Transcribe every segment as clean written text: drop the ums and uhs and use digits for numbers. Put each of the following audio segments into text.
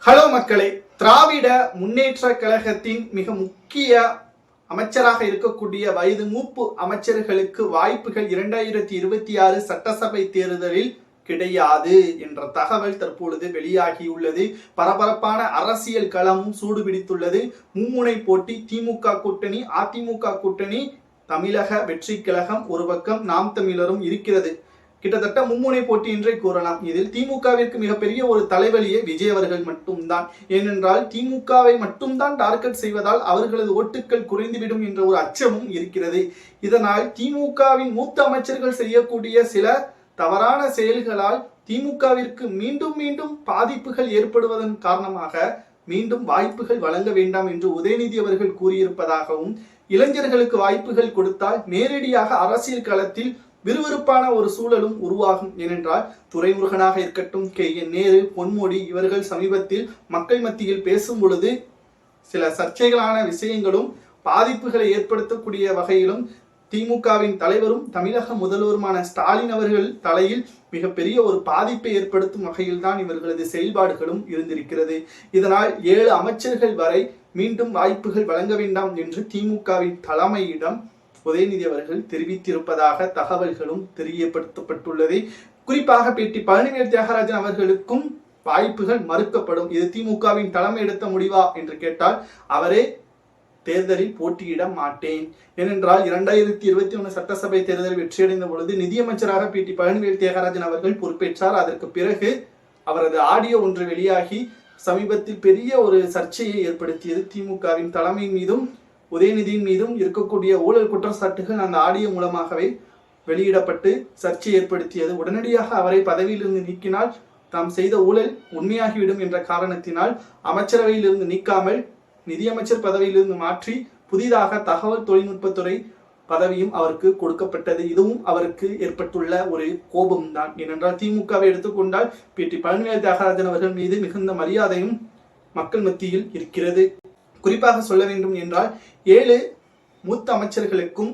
Hello மக்களே, திராவிட முன்னேற்ற கழகத்தின் மிக முக்கிய அமைச்சராக இருக்கக்கூடிய வயது மூப்பு அமைச்சர்களுக்கு வாய்ப்புகள் 2026 சட்டசபை தேர்தலில் கிடையாது என்ற தகவல் தற்பொழுது வெளியாகியுள்ளது. பரபரப்பான அரசியல் களமும் சூடுபிடித்துள்ளது. மும்முனை போட்டி திமுக கூட்டணி, அதிமுக கூட்டணி, தமிழக வெற்றி கழகம் ஒரு பக்கம், நாம் தமிழரும் இருக்கிறது. கிட்டத்தட்ட மும்முனை போட்டி என்றே கூறலாம். இதில் திமுகவிற்கு மிகப்பெரிய ஒரு தலைவலியே விஜய் அவர்கள் மட்டும்தான். ஏனென்றால் திமுகவை மட்டும்தான் டார்கெட் செய்வதால் அவர்களது ஓட்டுகள் குறைந்துவிடும் என்ற ஒரு அச்சமும் இருக்கிறது. இதனால் திமுகவின் மூத்த அமைச்சர்கள் செய்யக்கூடிய சில தவறான செயல்களால் திமுகவிற்கு மீண்டும் மீண்டும் பாதிப்புகள் ஏற்படுவதன் காரணமாக மீண்டும் வாய்ப்புகள் வழங்க வேண்டாம் என்று உதயநிதி அவர்கள் கூறியிருப்பதாகவும், இளைஞர்களுக்கு வாய்ப்புகள் கொடுத்தால் நேரடியாக அரசியல் களத்தில் விறுவிறுப்பான ஒரு சூழலும் உருவாகும். ஏனென்றால் துரைமுருகனாக இருக்கட்டும், நேரு, பொன்முடி இவர்கள் சமீபத்தில் மக்கள் மத்தியில் பேசும் பொழுது சில சர்ச்சைகளான விஷயங்களும் பாதிப்புகளை ஏற்படுத்தக்கூடிய வகையிலும் திமுகவின் தலைவரும் தமிழக முதல்வருமான ஸ்டாலின் அவர்கள் தலையில் மிகப்பெரிய ஒரு பாதிப்பை ஏற்படுத்தும் வகையில் தான் இவர்களது செயல்பாடுகளும் இருந்திருக்கிறது. இதனால் 7 அமைச்சர்கள் வரை மீண்டும் வாய்ப்புகள் வழங்க வேண்டாம் என்று திமுகவின் தலைமையிடம் உதயநிதி அவர்கள் தெரிவித்திருப்பதாக தகவல்களும் தெரியப்படுத்தப்பட்டுள்ளது. குறிப்பாக பேட்டி பழனிவேல் தியாகராஜன் அவர்களுக்கும் வாய்ப்புகள் மறுக்கப்படும். இது திமுகவின் தலைமை எடுத்த முடிவா என்று கேட்டால் அவரே தேர்தலில் போட்டியிட மாட்டேன், ஏனென்றால் 2021 சட்டசபை தேர்தலில் வெற்றியடைந்த பொழுது நிதியமைச்சராக பேட்டி பழனிவேல் தியாகராஜன் அவர்கள் பொறுப்பேற்றார். அதற்கு பிறகு அவரது ஆடியோ ஒன்று வெளியாகி சமீபத்தில் பெரிய ஒரு சர்ச்சையை ஏற்படுத்தியது. திமுகவின் தலைமை மீதும் உதயநிதியின் மீதும் இருக்கக்கூடிய ஊழல் குற்றச்சாட்டுகள் அந்த ஆடியோ மூலமாகவே வெளியிடப்பட்டு சர்ச்சை ஏற்படுத்தியது. உடனடியாக அவரை பதவியிலிருந்து நீக்கினால் தாம் செய்த ஊழல் உண்மையாகிவிடும் என்ற காரணத்தினால் அமைச்சரவையிலிருந்து நீக்காமல் நிதியமைச்சர் பதவியிலிருந்து மாற்றி புதிதாக தகவல் தொழில்நுட்பத்துறை பதவியும் அவருக்கு கொடுக்கப்பட்டது. இதுவும் அவருக்கு ஏற்பட்டுள்ள ஒரு கோபம்தான். ஏனென்றால் திமுகவை எடுத்துக்கொண்டால் பேட்டி பழனிவேல் தியாகராஜன் அவர்கள் மீது மிகுந்த மரியாதையும் மக்கள் மத்தியில் இருக்கிறது. குறிப்பாக சொல்ல வேண்டும் என்றால் 7 மூத்த அமைச்சர்களுக்கும்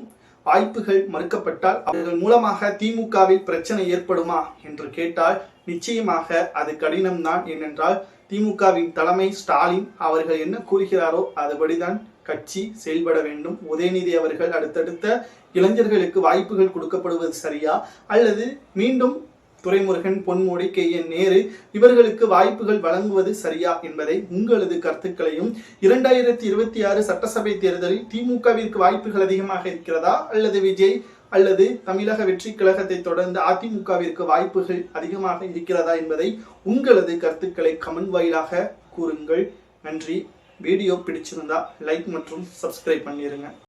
வாய்ப்புகள் மறுக்கப்பட்டால் அவர்கள் மூலமாக திமுகவில் பிரச்சனை ஏற்படுமா என்று கேட்டால் நிச்சயமாக அது கடினம்தான். ஏனென்றால் திமுகவின் தலைமை ஸ்டாலின் அவர்கள் என்ன கூறுகிறாரோ அதுபடிதான் கட்சி செயல்பட வேண்டும். உதயநிதி அவர்கள் அடுத்தடுத்த இளைஞர்களுக்கு வாய்ப்புகள் கொடுக்கப்படுவது சரியா, அல்லது மீண்டும் துரைமுருகன், பொன்முடி, நேரு இவர்களுக்கு வாய்ப்புகள் வழங்குவது சரியா என்பதை உங்களது கருத்துக்களையும், 2026 சட்டசபை தேர்தலில் திமுகவிற்கு வாய்ப்புகள் அதிகமாக இருக்கிறதா, அல்லது விஜய் அல்லது தமிழக வெற்றி கழகத்தை தொடர்ந்து அதிமுகவிற்கு வாய்ப்புகள் அதிகமாக இருக்கிறதா என்பதை உங்களது கருத்துக்களை கமெண்ட் வாயிலாக கூறுங்கள். நன்றி. வீடியோ பிடிச்சிருந்தா லைக் மற்றும் சப்ஸ்கிரைப் பண்ணிருங்க.